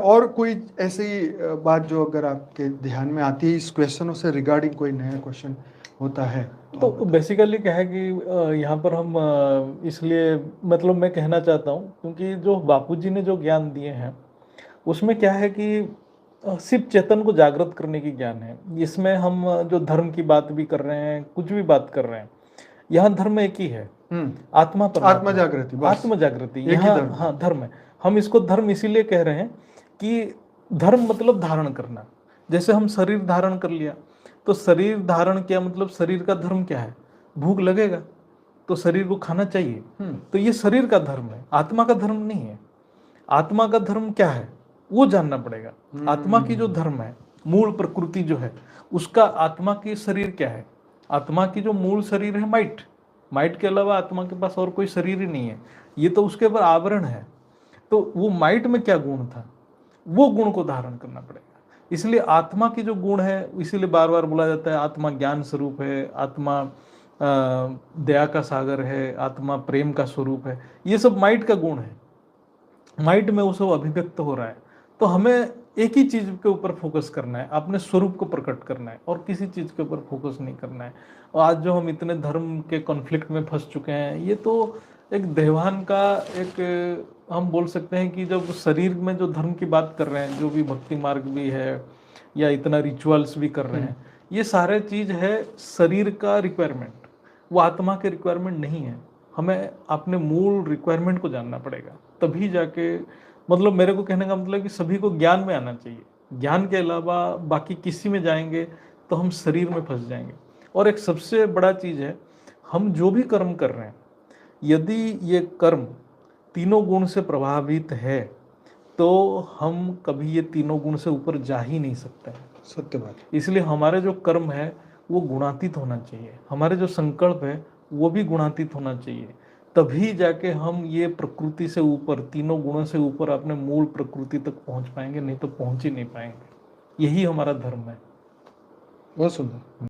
और कोई ऐसी बात जो अगर आपके ध्यान में आती है इस क्वेश्चनों से रिगार्डिंग, कोई नया क्वेश्चन होता है तो बेसिकली क्या है कि यहाँ पर हम इसलिए मतलब मैं कहना चाहता हूँ क्योंकि जो बापूजी ने जो ज्ञान दिए हैं उसमें क्या है कि सिर्फ चेतन को जागृत करने की ज्ञान है। इसमें हम जो धर्म की बात भी कर रहे हैं, कुछ भी बात कर रहे हैं, यहाँ धर्म एक ही है, आत्मा आत्मा परमात्मा, जागृति, बस आत्म जागृति एक ही यहाँ। धर्म। हाँ धर्म है। हम इसको धर्म इसीलिए कह रहे हैं कि धर्म मतलब धारण करना। जैसे हम शरीर धारण कर लिया, तो शरीर धारण किया मतलब शरीर का धर्म क्या है? भूख लगेगा तो शरीर को खाना चाहिए, तो ये शरीर का धर्म है, आत्मा का धर्म नहीं है। आत्मा का धर्म क्या है वो जानना पड़ेगा। आत्मा की जो धर्म है, मूल प्रकृति जो है उसका, आत्मा की शरीर क्या है? आत्मा की जो मूल शरीर है माइट, माइट के अलावा आत्मा के पास और कोई शरीर ही नहीं है, ये तो उसके ऊपर आवरण है। तो वो माइट में क्या गुण था, वो गुण को धारण करना पड़ेगा। इसलिए आत्मा की जो गुण है, इसीलिए बार बार बोला जाता है आत्मा ज्ञान स्वरूप है, आत्मा दया का सागर है, आत्मा प्रेम का स्वरूप है। ये सब माइट का गुण है, माइट में वो सब अभिव्यक्त हो रहा है। तो हमें एक ही चीज के ऊपर फोकस करना है, अपने स्वरूप को प्रकट करना है, और किसी चीज के ऊपर फोकस नहीं करना है। और आज जो हम इतने धर्म के कॉन्फ्लिक्ट में फंस चुके हैं, ये तो एक देवान का एक हम बोल सकते हैं कि जब शरीर में जो धर्म की बात कर रहे हैं, जो भी भक्ति मार्ग भी है या इतना रिचुअल्स भी कर रहे हैं, ये सारे चीज है शरीर का रिक्वायरमेंट, वो आत्मा के रिक्वायरमेंट नहीं है। हमें अपने मूल रिक्वायरमेंट को जानना पड़ेगा, तभी जाके मतलब मेरे को कहने का मतलब कि सभी को ज्ञान में आना चाहिए। ज्ञान के अलावा बाकी किसी में जाएंगे तो हम शरीर में फंस जाएंगे। और एक सबसे बड़ा चीज़ है, हम जो भी कर्म कर रहे हैं, यदि ये कर्म तीनों गुण से प्रभावित है तो हम कभी ये तीनों गुण से ऊपर जा ही नहीं सकते हैं। सत्य बात। इसलिए हमारे जो कर्म है वो गुणातीत होना चाहिए, हमारे जो संकल्प है वो भी गुणातीत होना चाहिए। तभी जाके हम ये प्रकृति से ऊपर, तीनों गुणों से ऊपर अपने मूल प्रकृति तक पहुंच पाएंगे, नहीं तो पहुंच ही नहीं पाएंगे। यही हमारा धर्म है। बहुत सुंदर।